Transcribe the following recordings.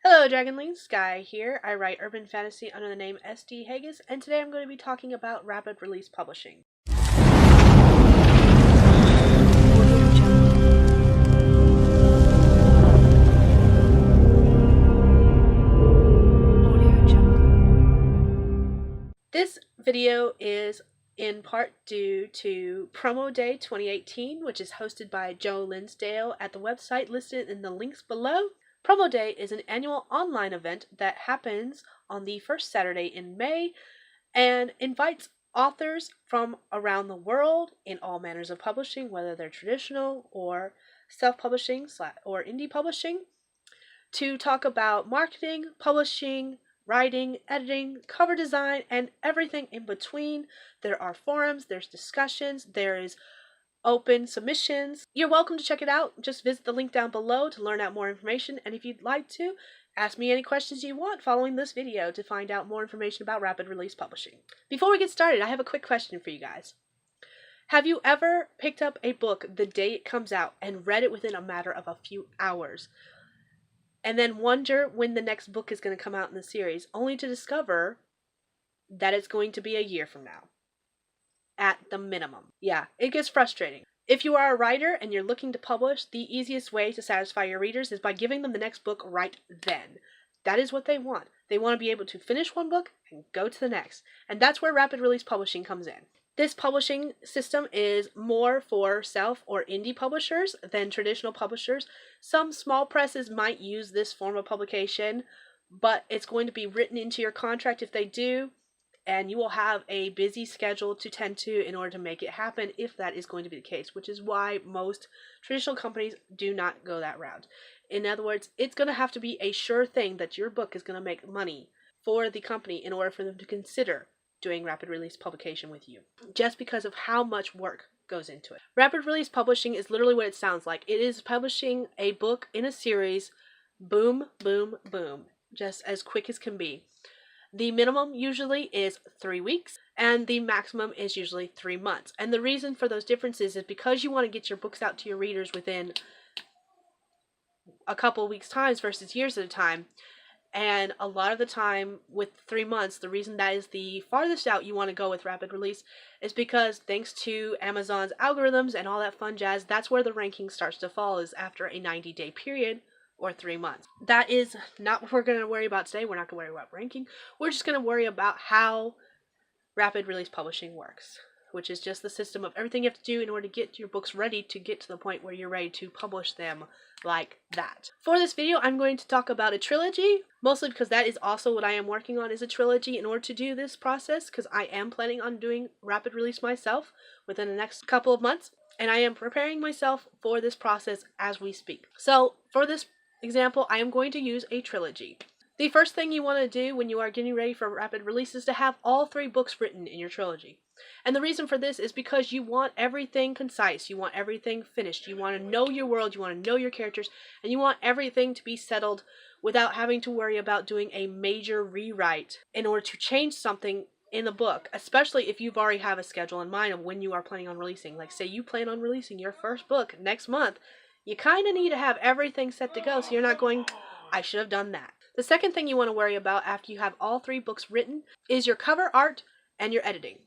Hello Dragonlings, Sky here. I write urban fantasy under the name SD Haggis, and today I'm going to be talking about rapid release publishing. This video is in part due to Promo Day 2018, which is hosted by Joe Linsdale at the website listed in the links below. Promo Day is an annual online event that happens on the first Saturday in May and invites authors from around the world in all manners of publishing, whether they're traditional or self-publishing or indie publishing, to talk about marketing, publishing, writing, editing, cover design, and everything in between. There are forums, there's discussions, there is open submissions. You're welcome to check it out. Just visit the link down below to learn out more information, and if you'd like to, ask me any questions you want following this video to find out more information about rapid release publishing. Before we get started, I have a quick question for you guys. Have you ever picked up a book the day it comes out and read it within a matter of a few hours, and then wonder when the next book is going to come out in the series, only to discover that it's going to be a year from now? At the minimum. Yeah, it gets frustrating. If you are a writer and you're looking to publish, the easiest way to satisfy your readers is by giving them the next book right then. That is what they want. They want to be able to finish one book and go to the next. And that's where rapid release publishing comes in. This publishing system is more for self or indie publishers than traditional publishers. Some small presses might use this form of publication, but it's going to be written into your contract if they do, and you will have a busy schedule to tend to in order to make it happen if that is going to be the case, which is why most traditional companies do not go that route. In other words, it's going to have to be a sure thing that your book is going to make money for the company in order for them to consider doing rapid release publication with you, just because of how much work goes into it. Rapid release publishing is literally what it sounds like. It is publishing a book in a series, boom, boom, boom, just as quick as can be. The minimum usually is 3 weeks, and the maximum is usually 3 months. And the reason for those differences is because you want to get your books out to your readers within a couple weeks' times versus years at a time. And a lot of the time with 3 months, the reason that is the farthest out you want to go with rapid release is because thanks to Amazon's algorithms and all that fun jazz, that's where the ranking starts to fall, is after a 90-day period or 3 months. That is not what we're going to worry about today. We're not going to worry about ranking. We're just going to worry about how rapid release publishing works, which is just the system of everything you have to do in order to get your books ready to get to the point where you're ready to publish them like that. For this video, I'm going to talk about a trilogy, mostly because that is also what I am working on, is a trilogy in order to do this process, because I am planning on doing rapid release myself within the next couple of months, and I am preparing myself for this process as we speak. So for this example, I am going to use a trilogy. The first thing you want to do when you are getting ready for rapid release is to have all 3 books written in your trilogy. And the reason for this is because you want everything concise, you want everything finished, you want to know your world, you want to know your characters, and you want everything to be settled without having to worry about doing a major rewrite in order to change something in the book, especially if you've already have a schedule in mind of when you are planning on releasing. Like say you plan on releasing your first book next month, you kind of need to have everything set to go so you're not going, I should have done that. The second thing you want to worry about after you have all 3 books written is your cover art and your editing.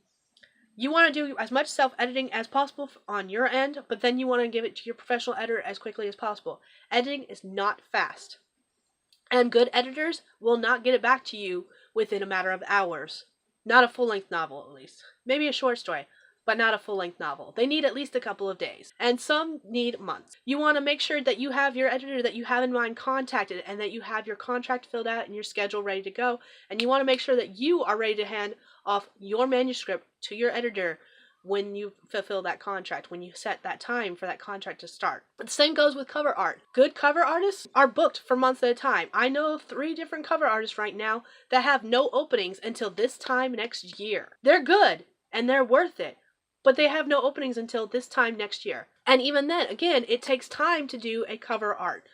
You want to do as much self-editing as possible on your end, but then you want to give it to your professional editor as quickly as possible. Editing is not fast, and good editors will not get it back to you within a matter of hours. Not a full-length novel, at least. Maybe a short story, but not a full-length novel. They need at least a couple of days, and some need months. You want to make sure that you have your editor that you have in mind contacted, and that you have your contract filled out and your schedule ready to go, and you want to make sure that you are ready to hand off your manuscript to your editor when you fulfill that contract, when you set that time for that contract to start. But the same goes with cover art. Good cover artists are booked for months at a time. I know of 3 different cover artists right now that have no openings until this time next year. They're good, and they're worth it, but they have no openings until this time next year. And even then, again, it takes time to do a cover art.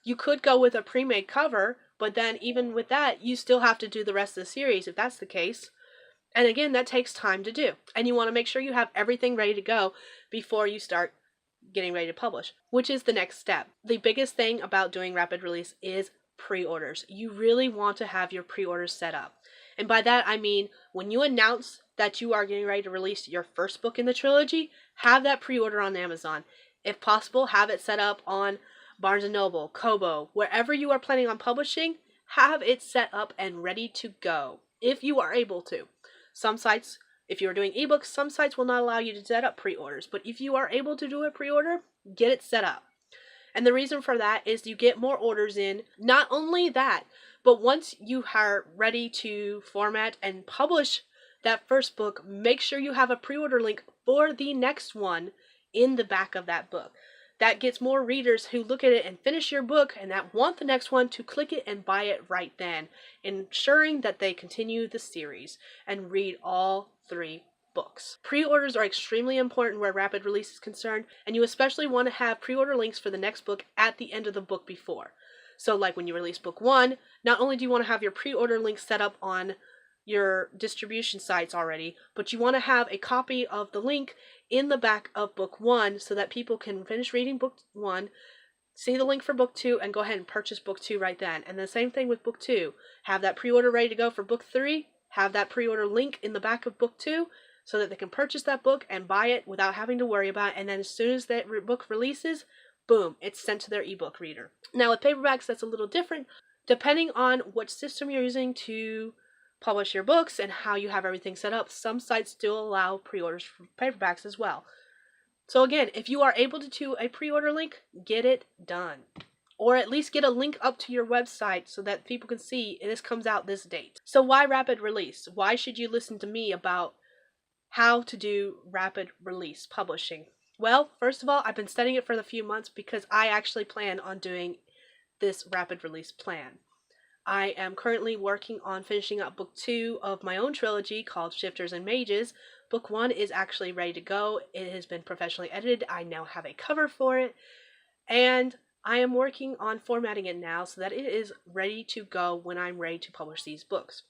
You could go with a pre-made cover, but then even with that, you still have to do the rest of the series if that's the case. And again, that takes time to do. And you want to make sure you have everything ready to go before you start getting ready to publish, which is the next step. The biggest thing about doing rapid release is pre-orders. You really want to have your pre-orders set up. And by that I mean when you announce that you are getting ready to release your first book in the trilogy, have that pre-order on Amazon. If possible, have it set up on Barnes & Noble, Kobo, wherever you are planning on publishing, have it set up and ready to go if you are able to. Some sites, if you're doing ebooks, some sites will not allow you to set up pre-orders, but if you are able to do a pre-order, get it set up. And the reason for that is you get more orders in. Not only that, but once you are ready to format and publish that first book, make sure you have a pre-order link for the next one in the back of that book. That gets more readers who look at it and finish your book and that want the next one to click it and buy it right then, ensuring that they continue the series and read all 3 books. Pre-orders are extremely important where rapid release is concerned, and you especially want to have pre-order links for the next book at the end of the book before. So like when you release book 1, not only do you want to have your pre-order link set up on your distribution sites already, but you want to have a copy of the link in the back of book 1 so that people can finish reading book 1, see the link for book 2, and go ahead and purchase book 2 right then. And the same thing with book 2. Have that pre-order ready to go for book 3, have that pre-order link in the back of book 2 so that they can purchase that book and buy it without having to worry about it. And then as soon as that book releases, boom, it's sent to their ebook reader. Now with paperbacks, that's a little different. Depending on what system you're using to publish your books and how you have everything set up, some sites still allow pre-orders for paperbacks as well. So again, if you are able to do a pre-order link, get it done. Or at least get a link up to your website so that people can see this comes out this date. So why rapid release? Why should you listen to me about how to do rapid release publishing? Well, first of all, I've been studying it for a few months because I actually plan on doing this rapid release plan. I am currently working on finishing up book 2 of my own trilogy called Shifters and Mages. Book 1 is actually ready to go. It has been professionally edited. I now have a cover for it. And I am working on formatting it now so that it is ready to go when I'm ready to publish these books.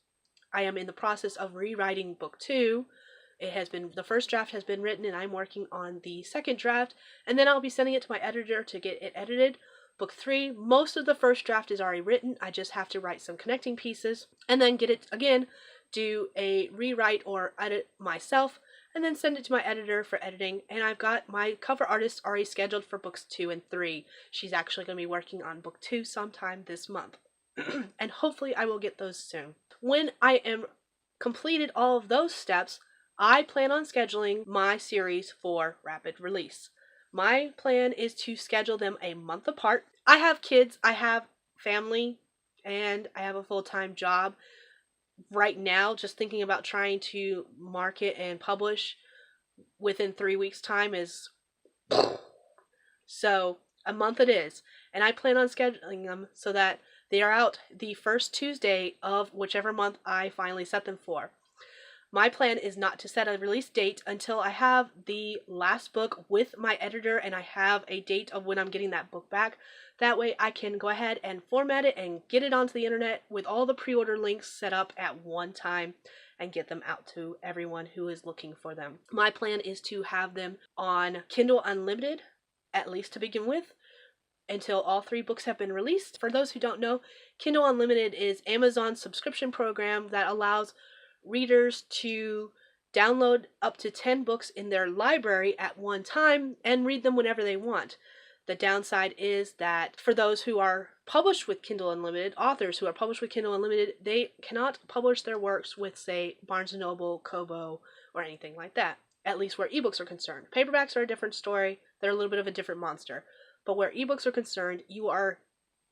I am in the process of rewriting book 2. The first draft has been written and I'm working on the second draft, and then I'll be sending it to my editor to get it edited. Book 3, most of the first draft is already written. I just have to write some connecting pieces and then get it again, do a rewrite or edit myself, and then send it to my editor for editing. And I've got my cover artist already scheduled for books 2 and 3. She's actually going to be working on book 2 sometime this month. And hopefully I will get those soon. When I am completed all of those steps, I plan on scheduling my series for rapid release. My plan is to schedule them a month apart. I have kids, I have family, and I have a full-time job. Right now, just thinking about trying to market and publish within 3 weeks' time is... So, a month it is. And I plan on scheduling them so that they are out the first Tuesday of whichever month I finally set them for. My plan is not to set a release date until I have the last book with my editor and I have a date of when I'm getting that book back. That way I can go ahead and format it and get it onto the internet with all the pre-order links set up at one time and get them out to everyone who is looking for them. My plan is to have them on Kindle Unlimited, at least to begin with, until all 3 books have been released. For those who don't know, Kindle Unlimited is Amazon's subscription program that allows readers to download up to 10 books in their library at one time and read them whenever they want. The downside is that for those who are published with Kindle Unlimited, authors who are published with Kindle Unlimited, they cannot publish their works with, say, Barnes & Noble, Kobo, or anything like that, at least where ebooks are concerned. Paperbacks are a different story. They're a little bit of a different monster. But where ebooks are concerned, you are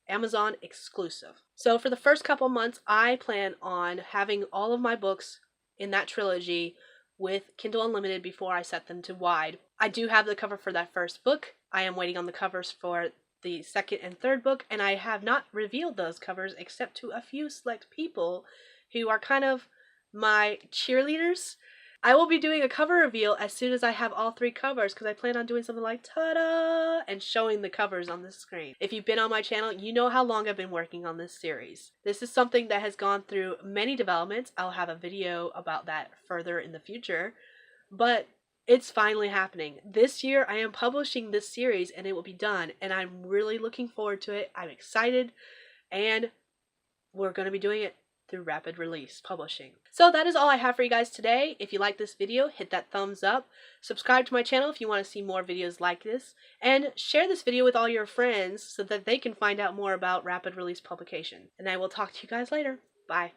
Amazon exclusive. So for the first couple months, I plan on having all of my books in that trilogy with Kindle Unlimited before I set them to wide. I do have the cover for that first book. I am waiting on the covers for the second and third book, and I have not revealed those covers except to a few select people who are kind of my cheerleaders. I will be doing a cover reveal as soon as I have all 3 covers because I plan on doing something like ta-da and showing the covers on the screen. If you've been on my channel, you know how long I've been working on this series. This is something that has gone through many developments. I'll have a video about that further in the future, but it's finally happening. This year I am publishing this series and it will be done, and I'm really looking forward to it. I'm excited. and we're going to be doing it through Rapid Release Publishing. So that is all I have for you guys today. If you like this video, hit that thumbs up. Subscribe to my channel if you want to see more videos like this. And share this video with all your friends so that they can find out more about Rapid Release Publication. And I will talk to you guys later. Bye.